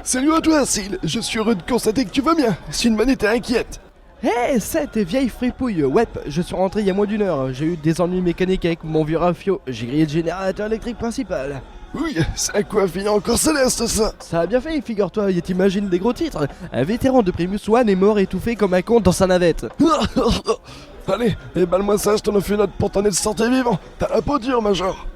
Salut à toi, Syl. Je suis heureux de constater que tu vas bien. Sinman était inquiète. Hé, cette vieille fripouille, ouais, je suis rentré il y a moins d'une heure, j'ai eu des ennuis mécaniques avec mon vieux rafio, j'ai grillé le générateur électrique principal. Oui, c'est à quoi finir encore céleste, ça. Ça a bien fait, figure-toi, et t'imagines des gros titres. Un vétéran de Primus One est mort étouffé comme un con dans sa navette. Allez, balle-moi ça, je t'en ai fait une note pour t'en être sorti vivant. T'as la peau dure, Major.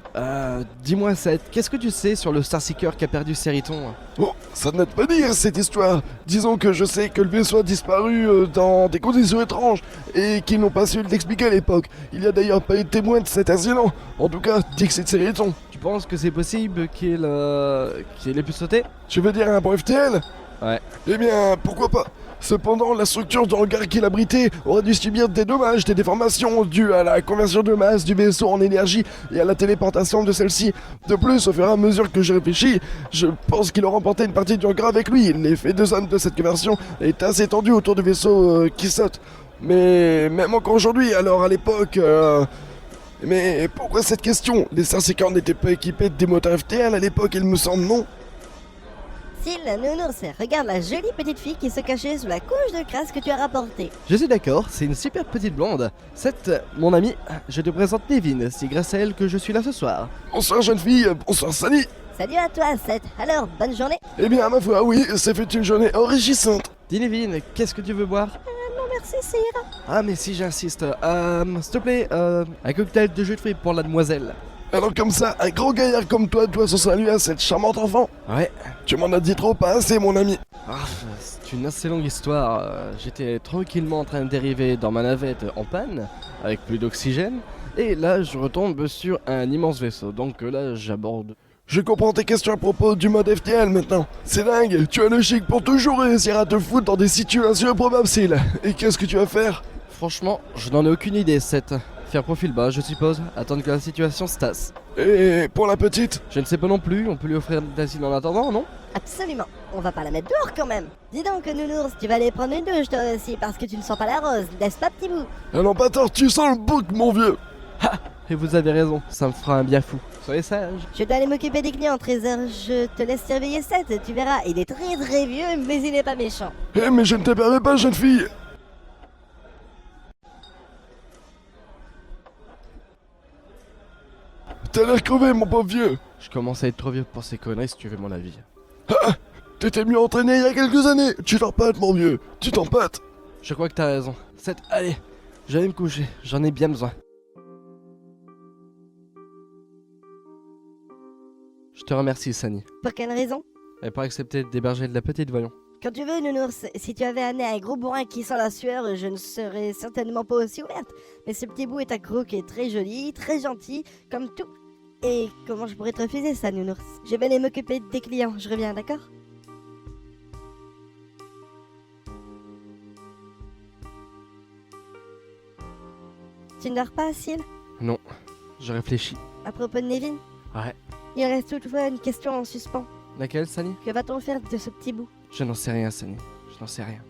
Dis-moi, Seth, qu'est-ce que tu sais sur le Starseeker qui a perdu Cériton? Oh, ça ne te pas dire cette histoire. Disons que je sais que le vaisseau a disparu dans des conditions étranges et qu'ils n'ont pas su l'expliquer à l'époque. Il y a d'ailleurs pas eu de témoin de cet incident. En tout cas, dis que c'est de Cériton. Tu penses que c'est possible qu'il ait pu sauter? Tu veux dire un bon FTL? Ouais. Eh bien, pourquoi pas. Cependant, la structure du hangar qu'il abritait aurait dû subir des dommages, des déformations dues à la conversion de masse du vaisseau en énergie et à la téléportation de celle-ci. De plus, au fur et à mesure que je réfléchis, je pense qu'il aura emporté une partie du hangar avec lui. L'effet de zone de cette conversion est assez étendu autour du vaisseau qui saute. Mais même encore aujourd'hui, alors à l'époque... Mais pourquoi cette question? Les Starseekers n'étaient pas équipés des moteurs FTL à l'époque, il me semble, non? Syl, nounours, regarde la jolie petite fille qui se cachait sous la couche de crasse que tu as rapportée. Je suis d'accord, c'est une super petite blonde. Seth, mon ami, je te présente Nevin, c'est grâce à elle que je suis là ce soir. Bonsoir jeune fille, bonsoir Sunny. Salut à toi, Seth. Alors, bonne journée. Eh bien, ma foi, oui, ça fait une journée enrichissante. Dis Nevin, qu'est-ce que tu veux boire? Non merci, ça ira. Ah mais si j'insiste, s'il te plaît, un cocktail de jus de fruits pour la demoiselle. Alors comme ça, un gros gaillard comme toi doit son salut à cette charmante enfant. Ouais. Tu m'en as dit trop, pas assez mon ami. Ah, c'est une assez longue histoire. J'étais tranquillement en train de dériver dans ma navette en panne, avec plus d'oxygène, et là je retombe sur un immense vaisseau, donc là j'aborde. Je comprends tes questions à propos du mode FTL maintenant. C'est dingue, tu as le chic pour toujours réussir à te foutre dans des situations improbables, Syl. Et qu'est-ce que tu vas faire? Franchement, je n'en ai aucune idée, Seth. Faire profil bas, je suppose, attendre que la situation se tasse. Et pour la petite? Je ne sais pas non plus, on peut lui offrir d'asile en attendant, non? Absolument. On va pas la mettre dehors quand même. Dis donc, nounours, tu vas aller prendre une douche toi aussi parce que tu ne sens pas la rose, n'est-ce pas, petit bout? Ah non, pas tort, tu sens le bouc, mon vieux. Et vous avez raison, ça me fera un bien fou. Soyez sage. Je dois aller m'occuper des clients, Trésor. Je te laisse surveiller Seth, tu verras. Il est très vieux, mais il n'est pas méchant. Eh mais je ne te permets pas, jeune fille. T'as l'air crevé, mon pauvre vieux. Je commence à être trop vieux pour ces conneries si tu veux mon avis. T'étais mieux entraîné il y a quelques années. Tu t'empâtes, mon vieux. Tu t'empâtes. Je crois que t'as raison. Seth, allez, je vais me coucher, j'en ai bien besoin. Je te remercie, Sani, Pour quelle raison? et pour accepter d'héberger de la petite, voyons. Quand tu veux, nounours. Si tu avais amené un gros bourrin qui sent la sueur, je ne serais certainement pas aussi ouverte. Mais ce petit bout est un croc qui est très joli, très gentil, comme tout. Et comment je pourrais te refuser ça, nounours? Je vais aller m'occuper de tes clients, je reviens, d'accord? Tu ne dors pas, Syl? Non, je réfléchis. À propos de Nevin? Ouais. Il reste toutefois une question en suspens. Laquelle, Sani? Que va-t-on faire de ce petit bout? Je n'en sais rien, Sani. Je n'en sais rien.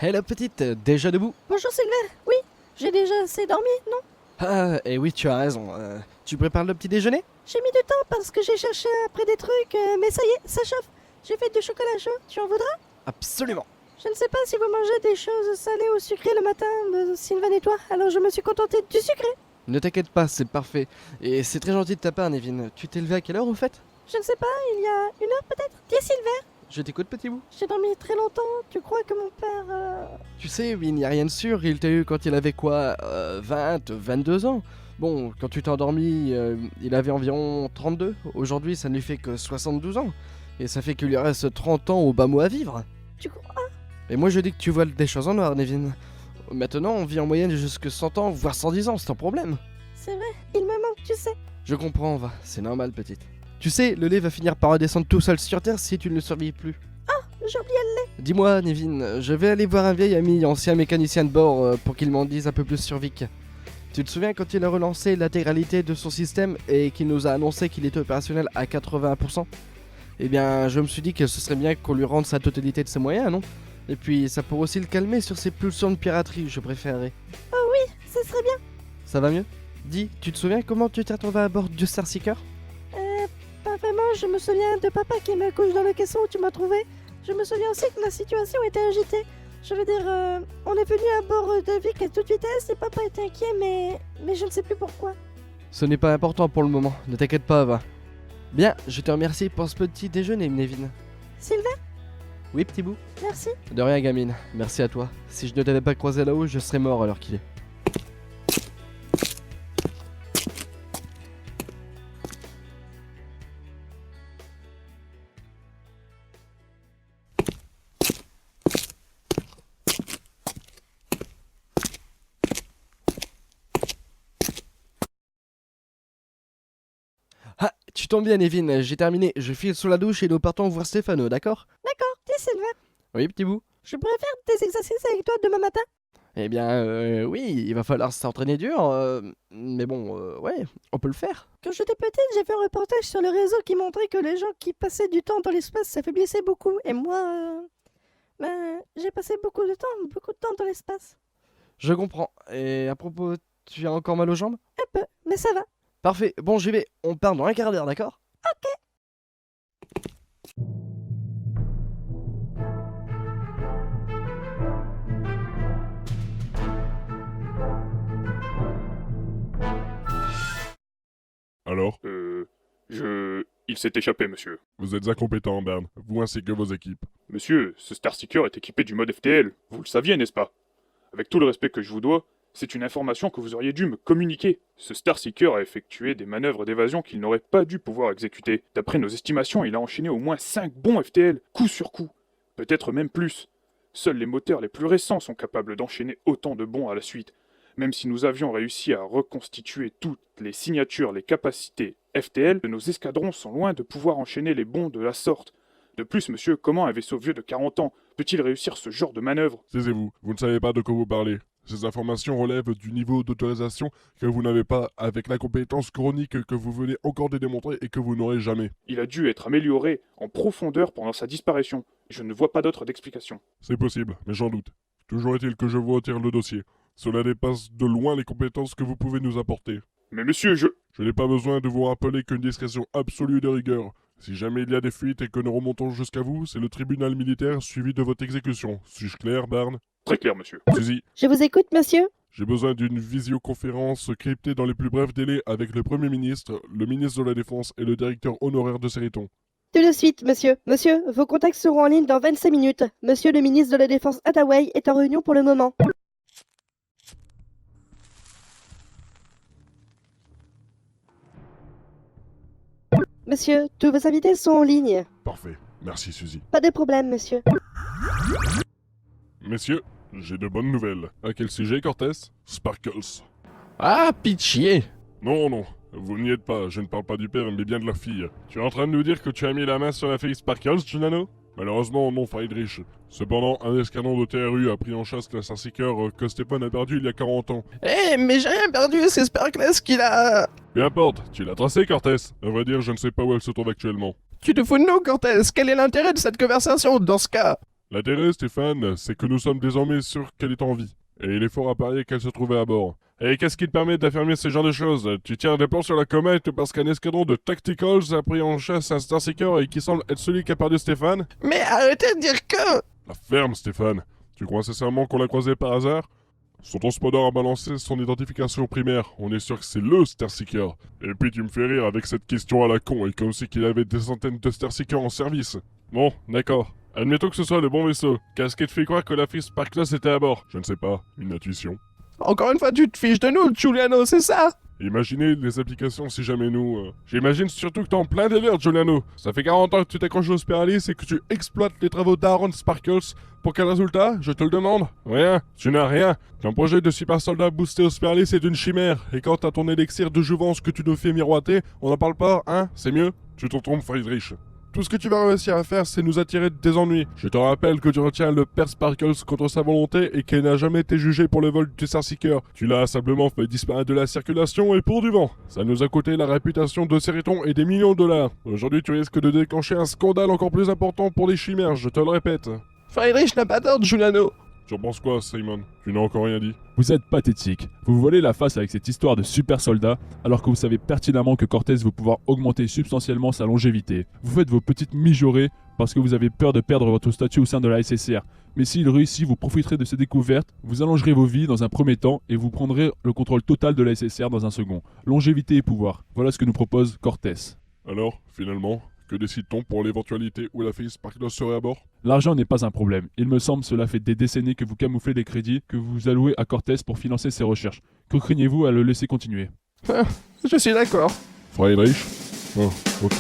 Hé la petite, déjà debout? Bonjour Silver, oui, j'ai déjà assez dormi, non? Ah, et oui, tu as raison. Tu prépares le petit déjeuner? J'ai mis du temps parce que j'ai cherché après des trucs, mais ça y est, ça chauffe. J'ai fait du chocolat chaud, tu en voudras? Absolument. Je ne sais pas si vous mangez des choses salées ou sucrées le matin, Sylvain et toi, alors je me suis contentée du sucré. Ne t'inquiète pas, c'est parfait. Et c'est très gentil de ta part, Nevin. Tu t'es levé à quelle heure, au fait? Je ne sais pas, il y a une heure peut-être? Dis Sylvain, Je t'écoute, petit bout. j'ai dormi très longtemps, tu crois que mon père... Tu sais, il n'y a rien de sûr. Il t'a eu quand il avait quoi 22 ans. Bon, quand tu t'es endormi, il avait environ 32. Aujourd'hui, ça ne lui fait que 72 ans. Et ça fait qu'il lui reste 30 ans au bas mot à vivre. Tu crois? Et moi, je dis que tu vois des choses en noir, Nevin. Maintenant, on vit en moyenne jusque 100 ans, voire 110 ans, c'est un problème. C'est vrai, il me manque, tu sais. Je comprends, va. C'est normal, petite. Tu sais, le lait va finir par redescendre tout seul sur Terre si tu ne le surveilles plus. J'ai oublié le... Dis-moi, Nevin, je vais aller voir un vieil ami, ancien mécanicien de bord, pour qu'il m'en dise un peu plus sur Vic. Tu te souviens quand il a relancé l'intégralité de son système et qu'il nous a annoncé qu'il était opérationnel à 80%? Eh bien, je me suis dit que ce serait bien qu'on lui rende sa totalité de ses moyens, non? Et puis, ça pourrait aussi le calmer sur ses pulsions de piraterie, je préférerais. Ce serait bien. Ça va mieux? Dis, tu te souviens comment tu t'es retrouvé à bord du Starseeker? Pas vraiment, je me souviens de papa qui me couche dans le caisson où tu m'as trouvé. Je me souviens aussi que la situation était agitée. Je veux dire, on est venu à bord de Vic à toute vitesse et papa était inquiet, mais je ne sais plus pourquoi. Ce n'est pas important pour le moment, ne t'inquiète pas, va. Bien, je te remercie pour ce petit déjeuner, Nevin. Sylvain, Oui, petit bout? merci. De rien, gamine, merci à toi. Si je ne t'avais pas croisé là-haut, je serais mort à l'heure qu'il est. Ah, tu tombes bien, Nevin, j'ai terminé. Je file sous la douche et nous partons voir Stéphano, d'accord? D'accord, dis Sylvain, Oui, petit bout? je pourrais faire des exercices avec toi demain matin? Eh bien, oui, il va falloir s'entraîner dur, mais bon, ouais, on peut le faire. Quand j'étais petite, j'ai fait un reportage sur le réseau qui montrait que les gens qui passaient du temps dans l'espace s'affaiblissaient beaucoup. Et moi, j'ai passé beaucoup de temps dans l'espace. Je comprends. Et à propos, tu as encore mal aux jambes? Un peu, mais ça va. Parfait, bon, j'y vais. On part dans un quart d'heure, d'accord? Alors, Il s'est échappé, monsieur. vous êtes incompétent, Bern, vous ainsi que vos équipes. Monsieur, ce Starseeker est équipé du mode FTL. Vous le saviez, n'est-ce pas? Avec tout le respect que je vous dois, c'est une information que vous auriez dû me communiquer. Ce Starseeker a effectué des manœuvres d'évasion qu'il n'aurait pas dû pouvoir exécuter. D'après nos estimations, il a enchaîné au moins 5 bons FTL, coup sur coup. Peut-être même plus. Seuls les moteurs les plus récents sont capables d'enchaîner autant de bons à la suite. Même si nous avions réussi à reconstituer toutes les signatures, les capacités FTL de nos escadrons sont loin de pouvoir enchaîner les bons de la sorte. De plus, monsieur, comment un vaisseau vieux de 40 ans peut-il réussir ce genre de manœuvre? Taisez-vous, vous ne savez pas de quoi vous parlez. Ces informations relèvent du niveau d'autorisation que vous n'avez pas avec la compétence chronique que vous venez encore de démontrer et que vous n'aurez jamais. Il a dû être amélioré en profondeur pendant sa disparition. Je ne vois pas d'autre d'explication. C'est possible, mais j'en doute. Toujours est-il que je vous retire le dossier. Cela dépasse de loin les compétences que vous pouvez nous apporter. Mais monsieur, je... Je n'ai pas besoin de vous rappeler qu'une discrétion absolue de rigueur. Si jamais il y a des fuites et que nous remontons jusqu'à vous, c'est le tribunal militaire suivi de votre exécution. Suis-je clair, Barn? Très clair, monsieur. Suzy, Je vous écoute, monsieur. j'ai besoin d'une visioconférence cryptée dans les plus brefs délais avec le Premier ministre, le ministre de la Défense et le directeur honoraire de Cériton. Tout de suite, monsieur. Monsieur, vos contacts seront en ligne dans 25 minutes. Monsieur le ministre de la Défense Hathaway est en réunion pour le moment. Monsieur, tous vos invités sont en ligne. Parfait. Merci, Suzy. Pas de problème, monsieur. Messieurs, j'ai de bonnes nouvelles. À quel sujet, Cortés? Sparkles. Ah, pitié! Non, non, vous n'y êtes pas. Je ne parle pas du père, mais bien de la fille. Tu es en train de nous dire que tu as mis la main sur la fille Sparkles, Junano? Malheureusement, non, Friedrich. Cependant, un escadron de TRU a pris en chasse le Starseeker que Stéphane a perdu il y a 40 ans. Eh, mais j'ai rien perdu, c'est Sparkles qui l'a... Peu importe, tu l'as tracé, Cortés. À vrai dire, je ne sais pas où elle se trouve actuellement. Tu te fous de nous, Cortez? Quel est l'intérêt de cette conversation dans ce cas? L'intérêt, Stéphane, c'est que nous sommes désormais sûrs qu'elle est en vie. Et il est fort à parier qu'elle se trouvait à bord. Et qu'est-ce qui te permet d'affirmer ce genre de choses? Tu tiens des plans sur la comète parce qu'un escadron de Tacticals a pris en chasse un Starseeker et qui semble être celui qui a perdu Stéphane? Mais arrêtez de dire que... La ferme, Stéphane. Tu crois sincèrement qu'on l'a croisé par hasard? Son transpondeur a balancé son identification primaire. On est sûr que c'est LE Starseeker. Et puis tu me fais rire avec cette question à la con et comme si qu'il avait des centaines de Starseekers en service. Bon, d'accord. Admettons que ce soit le bon vaisseau. Qu'est-ce qui te fait croire que la fille Sparkles était à bord? Je ne sais pas. Une intuition. Encore une fois, tu te fiches de nous, Giuliano, c'est ça? Imaginez les applications si jamais nous... J'imagine surtout que t'es en plein délire, Giuliano. Ça fait 40 ans que tu t'accroches au Speralis et que tu exploites les travaux d'Aaron Sparkles. Pour quel résultat? Je te le demande. Rien. Tu n'as rien. Ton projet de super soldat boosté au Speralis est une chimère. Et quant à ton élixir de jouvence que tu nous fais miroiter, on n'en parle pas, hein? C'est mieux? Tu te trompes, Friedrich. Tout ce que tu vas réussir à faire, c'est nous attirer des ennuis. Je te rappelle que tu retiens le père Sparkles contre sa volonté et qu'il n'a jamais été jugé pour le vol du Starseeker. Tu l'as simplement fait disparaître de la circulation et pour du vent. Ça nous a coûté la réputation de Cériton et des millions de dollars. Aujourd'hui, tu risques de déclencher un scandale encore plus important pour les chimères, je te le répète. Friedrich n'a pas tort, Giuliano. Tu en penses quoi, Simon? Tu n'as encore rien dit. Vous êtes pathétique. Vous volez la face avec cette histoire de super soldat, alors que vous savez pertinemment que Cortés va pouvoir augmenter substantiellement sa longévité. Vous faites vos petites mijaurées parce que vous avez peur de perdre votre statut au sein de la SSR. Mais s'il réussit, vous profiterez de ces découvertes, vous allongerez vos vies dans un premier temps et vous prendrez le contrôle total de la SSR dans un second. Longévité et pouvoir. Voilà ce que nous propose Cortés. Alors, finalement, que décide-t-on pour l'éventualité où la fille Sparkles serait à bord? L'argent n'est pas un problème. Il me semble cela fait des décennies que vous camouflez les crédits que vous allouez à Cortés pour financer ses recherches. Que craignez-vous à le laisser continuer? Je suis d'accord. Friedrich? Oh, ok.